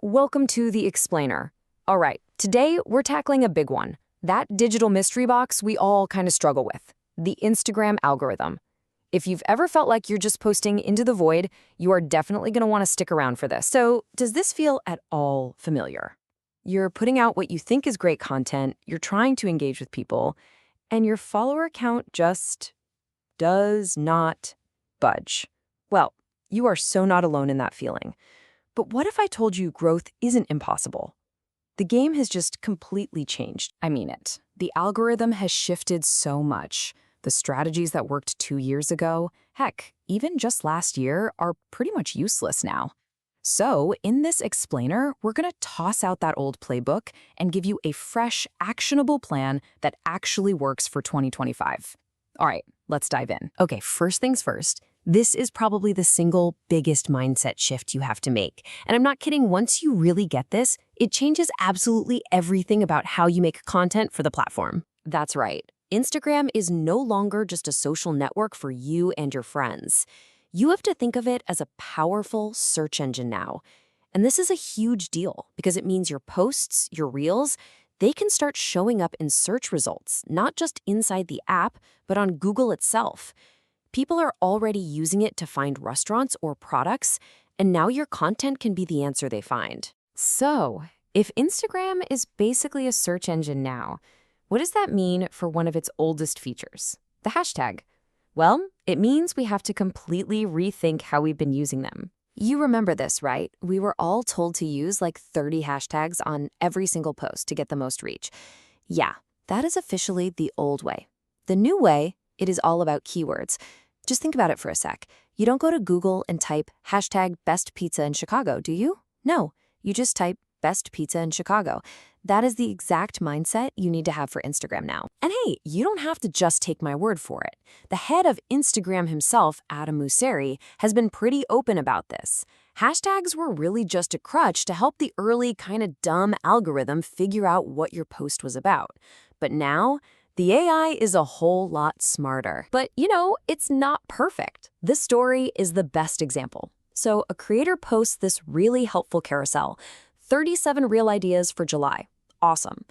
Welcome to The Explainer. All right, today we're tackling a big one. That digital mystery box we all kind of struggle with, the Instagram algorithm. If you've ever felt like you're just posting into the void, you are definitely going to want to stick around for this. So, does this feel at all familiar? You're putting out what you think is great content, you're trying to engage with people, and your follower count just does not budge. Well, you are so not alone in that feeling. But what if I told you growth isn't impossible? The game has just completely changed. I mean it. The algorithm has shifted so much. The strategies that worked 2 years ago, heck, even just last year, are pretty much useless now. So, in this explainer, we're going to toss out that old playbook and give you a fresh, actionable plan that actually works for 2025. All right, let's dive in. Okay, first things first. This is probably the single biggest mindset shift you have to make. And I'm not kidding, once you really get this, it changes absolutely everything about how you make content for the platform. That's right. Instagram is no longer just a social network for you and your friends. You have to think of it as a powerful search engine now. And this is a huge deal because it means your posts, your reels, they can start showing up in search results, not just inside the app, but on Google itself. People are already using it to find restaurants or products, and now your content can be the answer they find. So, if Instagram is basically a search engine now, what does that mean for one of its oldest features, the hashtag? Well, it means we have to completely rethink how we've been using them. You remember this, right? We were all told to use like 30 hashtags on every single post to get the most reach. Yeah, that is officially the old way. The new way, it is all about keywords. Just think about it for a sec. You don't go to Google and type hashtag best pizza in Chicago, do you? No, you just type best pizza in Chicago. That is the exact mindset you need to have for Instagram now. And hey, you don't have to just take my word for it. The head of Instagram himself, Adam Mosseri, has been pretty open about this. Hashtags were really just a crutch to help the early kind of dumb algorithm figure out what your post was about. But now, the AI is a whole lot smarter. But, it's not perfect. This story is the best example. So a creator posts this really helpful carousel, 37 real ideas for July. Awesome.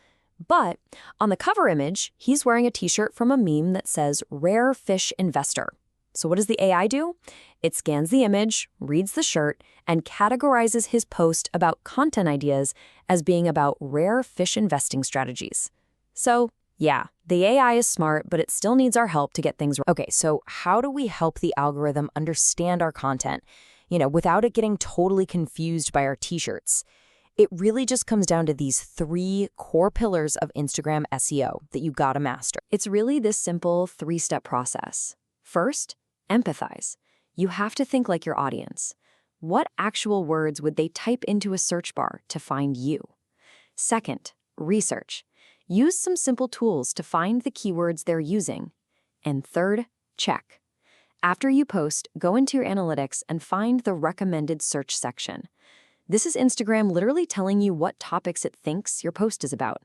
But on the cover image, he's wearing a t-shirt from a meme that says Rare Fish Investor. So what does the AI do? It scans the image, reads the shirt, and categorizes his post about content ideas as being about rare fish investing strategies. So, yeah, the AI is smart, but it still needs our help to get things right. Okay, so how do we help the algorithm understand our content, without it getting totally confused by our t-shirts? It really just comes down to these 3 core pillars of Instagram SEO that you gotta master. It's really this simple 3-step process. First, empathize. You have to think like your audience. What actual words would they type into a search bar to find you? Second, research. Use some simple tools to find the keywords they're using. And third, check. After you post, go into your analytics and find the recommended search section. This is Instagram literally telling you what topics it thinks your post is about.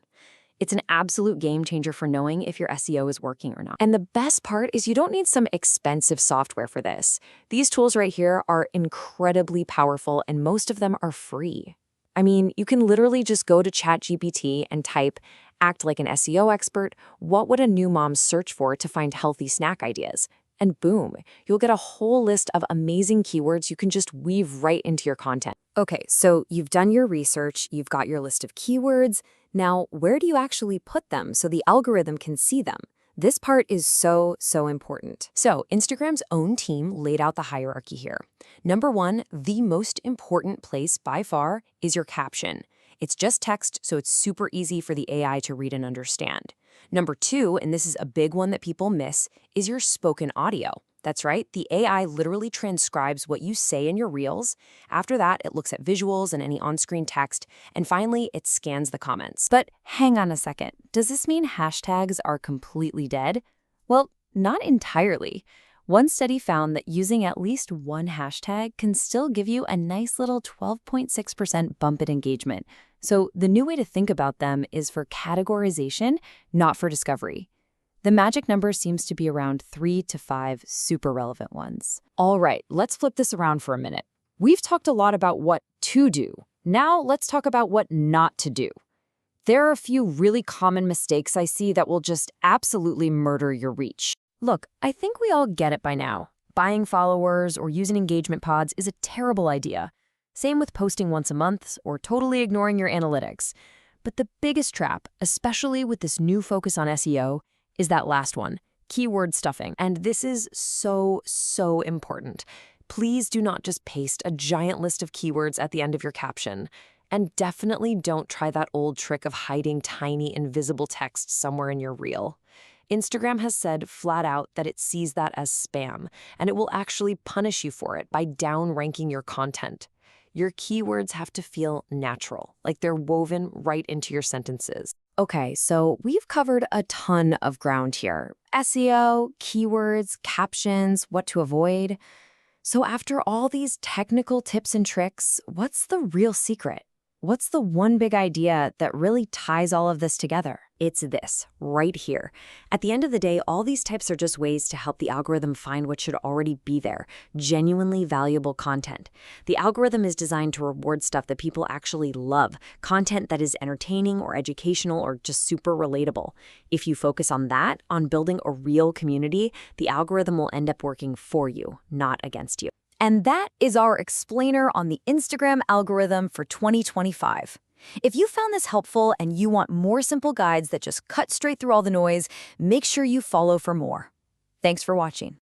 It's an absolute game changer for knowing if your SEO is working or not. And the best part is you don't need some expensive software for this. These tools right here are incredibly powerful and most of them are free. I mean, you can literally just go to ChatGPT and type, act like an SEO expert, what would a new mom search for to find healthy snack ideas? And boom, you'll get a whole list of amazing keywords you can just weave right into your content. Okay, so you've done your research, you've got your list of keywords. Now, where do you actually put them so the algorithm can see them? This part is so important. So Instagram's own team laid out the hierarchy here. Number 1, the most important place by far is your caption. It's just text, so it's super easy for the AI to read and understand. Number 2, and this is a big one that people miss, is your spoken audio. That's right, the AI literally transcribes what you say in your reels. After that, it looks at visuals and any on-screen text, and finally, it scans the comments. But hang on a second, does this mean hashtags are completely dead? Well, not entirely. One study found that using at least one hashtag can still give you a nice little 12.6% bump in engagement. So the new way to think about them is for categorization, not for discovery. The magic number seems to be around 3 to 5 super relevant ones. All right, let's flip this around for a minute. We've talked a lot about what to do. Now let's talk about what not to do. There are a few really common mistakes I see that will just absolutely murder your reach. Look, I think we all get it by now. Buying followers or using engagement pods is a terrible idea. Same with posting once a month or totally ignoring your analytics. But the biggest trap, especially with this new focus on SEO, is that last one, keyword stuffing. And this is so important. Please do not just paste a giant list of keywords at the end of your caption. And definitely don't try that old trick of hiding tiny invisible text somewhere in your reel. Instagram has said flat out that it sees that as spam, and it will actually punish you for it by downranking your content. Your keywords have to feel natural, like they're woven right into your sentences. Okay, so we've covered a ton of ground here. SEO, keywords, captions, what to avoid. So after all these technical tips and tricks, what's the real secret? What's the one big idea that really ties all of this together? It's this, right here. At the end of the day, all these tips are just ways to help the algorithm find what should already be there, genuinely valuable content. The algorithm is designed to reward stuff that people actually love, content that is entertaining or educational or just super relatable. If you focus on that, on building a real community, the algorithm will end up working for you, not against you. And that is our explainer on the Instagram algorithm for 2025. If you found this helpful and you want more simple guides that just cut straight through all the noise, make sure you follow for more. Thanks for watching.